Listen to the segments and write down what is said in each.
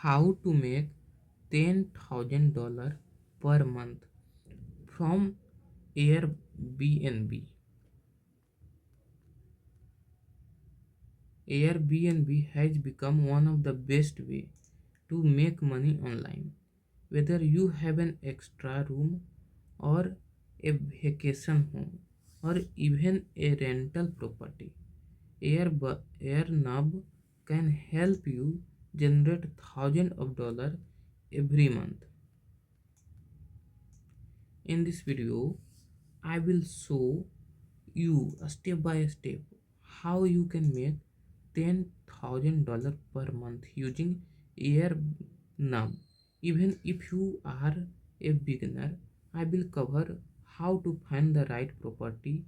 How to make $10,000 per month from Airbnb. Airbnb has become one of the best way to make money online. Whether you have an extra room or a vacation home or even a rental property, Airnub can help you generate thousands of dollars every month. In this video, I will show you step by step how you can make $10,000 per month using Airnub. Even if you are a beginner, I will cover how to find the right property,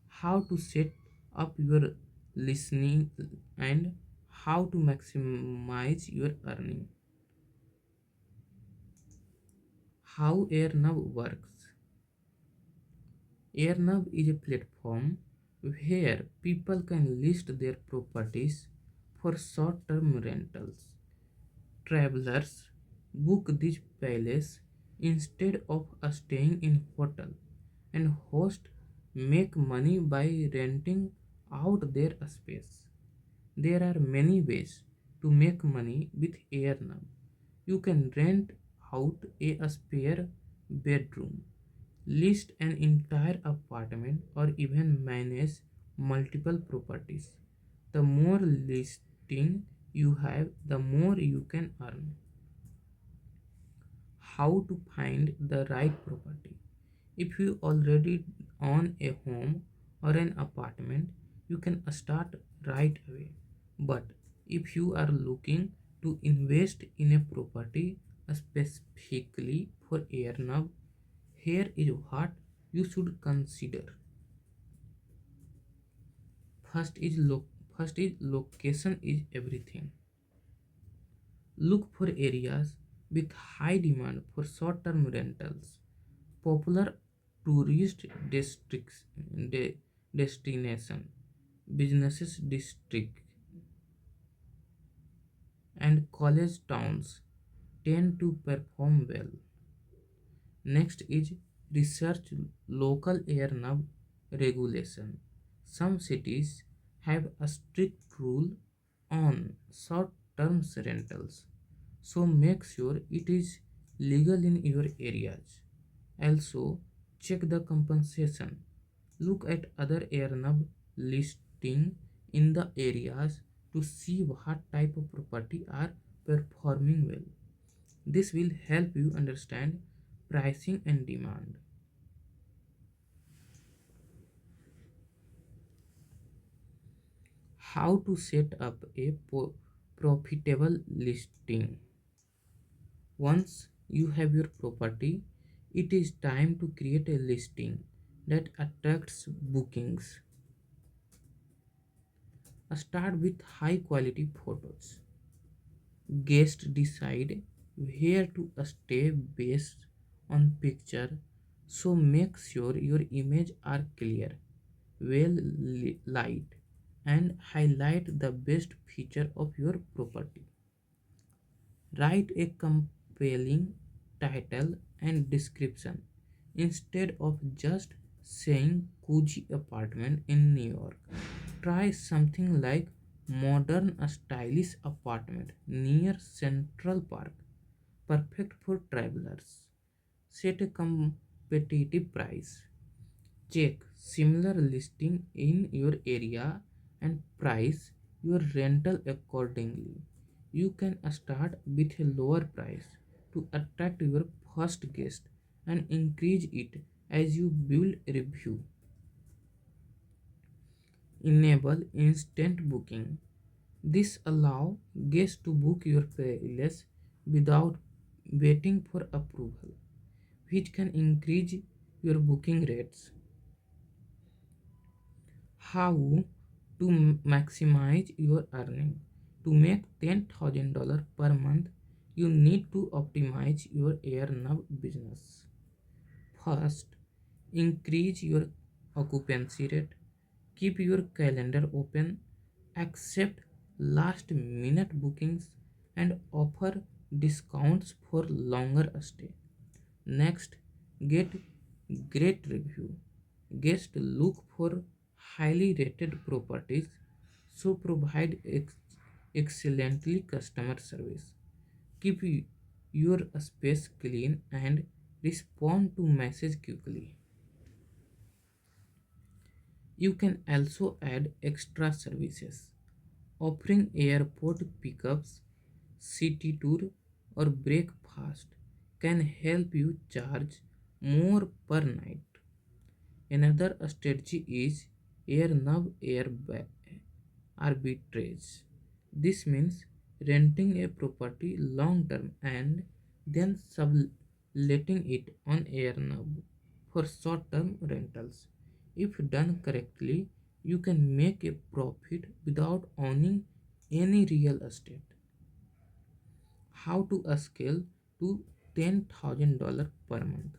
how to set up your listening, and how to maximize your earning. How Airnub works. Airnub is a platform where people can list their properties for short-term rentals. Travelers book these places instead of staying in hotel, and hosts make money by renting out their space. There are many ways to make money with Airnub. You can rent out a spare bedroom, list an entire apartment, or even manage multiple properties. The more listing you have, the more you can earn. How to find the right property. If you already own a home or an apartment, you can start right away. But if you are looking to invest in a property specifically for Airnub, here is what you should consider. First is first is location is everything. Look for areas with high demand for short-term rentals, popular tourist districts, destination, businesses district, and college towns tend to perform well. Next is research local airnav regulation. Some cities have a strict rule on short-term rentals, so make sure it is legal in your areas. Also, check the compensation. Look at other airnav listing in the areas to see what type of property are performing well. This will help you understand pricing and demand. How to set up a profitable listing. Once you have your property, it is time to create a listing that attracts bookings. Start with high quality photos. Guests decide where to stay based on picture, so make sure your image are clear, well light, and highlight the best feature of your property. Write a compelling title and description instead of just saying cozy apartment in New York. Try something like modern stylish apartment near Central Park, perfect for travelers. Set a competitive price. Check similar listing in your area and price your rental accordingly. You can start with a lower price to attract your first guest and increase it as you build review. Enable instant booking. This allows guests to book your place without waiting for approval, which can increase your booking rates. How to maximize your earning. To make $10,000 per month, you need to optimize your Airnav business. First, increase your occupancy rate. Keep your calendar open, accept last minute bookings, and offer discounts for longer stay. Next, get great review. Guests look for highly rated properties, so provide excellently customer service. Keep your space clean and respond to message quickly. You can also add extra services. Offering airport pickups, city tour, or breakfast can help you charge more per night. Another strategy is air arbitrage. This means renting a property long term and then subletting it on AirNav for short term rentals. If done correctly, you can make a profit without owning any real estate. How to scale to $10,000 per month?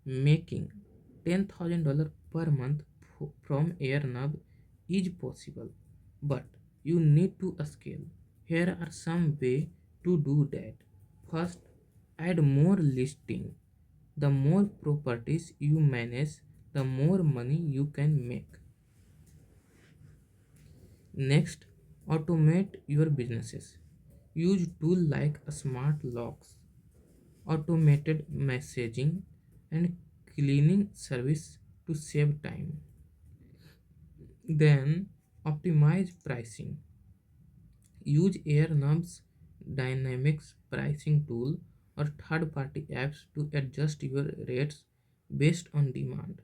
Making $10,000 per month from AirNav is possible, but you need to scale. Here are some way to do that. First, add more listing. The more properties you manage, the more money you can make. Next, automate your businesses. Use tools like smart locks, automated messaging, and cleaning service to save time. Then optimize pricing. Use Airnub's dynamics pricing tool or third party apps to adjust your rates based on demand.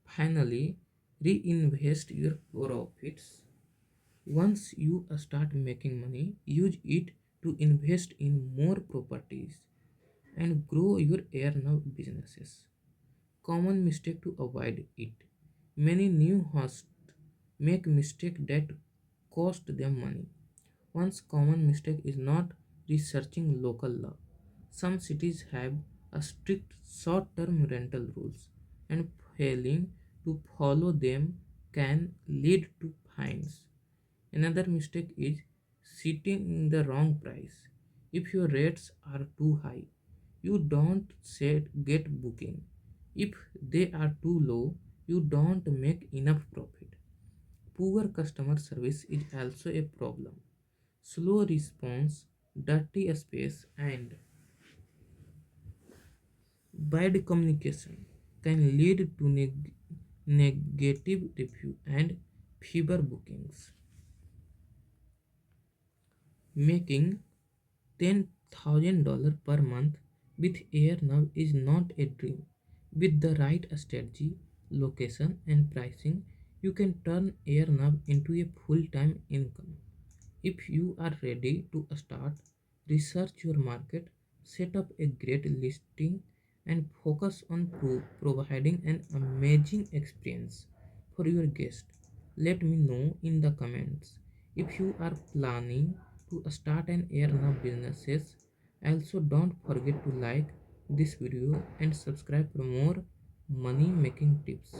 Finally, reinvest your profits. Once you start making money, use it to invest in more properties and grow your Airnub businesses. Common mistake to avoid it. Many new hosts make mistake that cost them money. One common mistake is not researching local law. Some cities have a strict short-term rental rules, and failing to follow them can lead to fines. Another mistake is setting the wrong price. If your rates are too high, you don't get booking. If they are too low, you don't make enough profit. Poor customer service is also a problem. Slow response, dirty space, and bad communication can lead to negative review and fewer bookings. Making $10,000 per month with AirNav is not a dream. With the right strategy, location, and pricing, you can turn AirNav into a full time income. If you are ready to start, research your market, set up a great listing, and focus on providing an amazing experience for your guests. Let me know in the comments if you are planning to start an AirNav businesses. Also, don't forget to like this video and subscribe for more money making tips.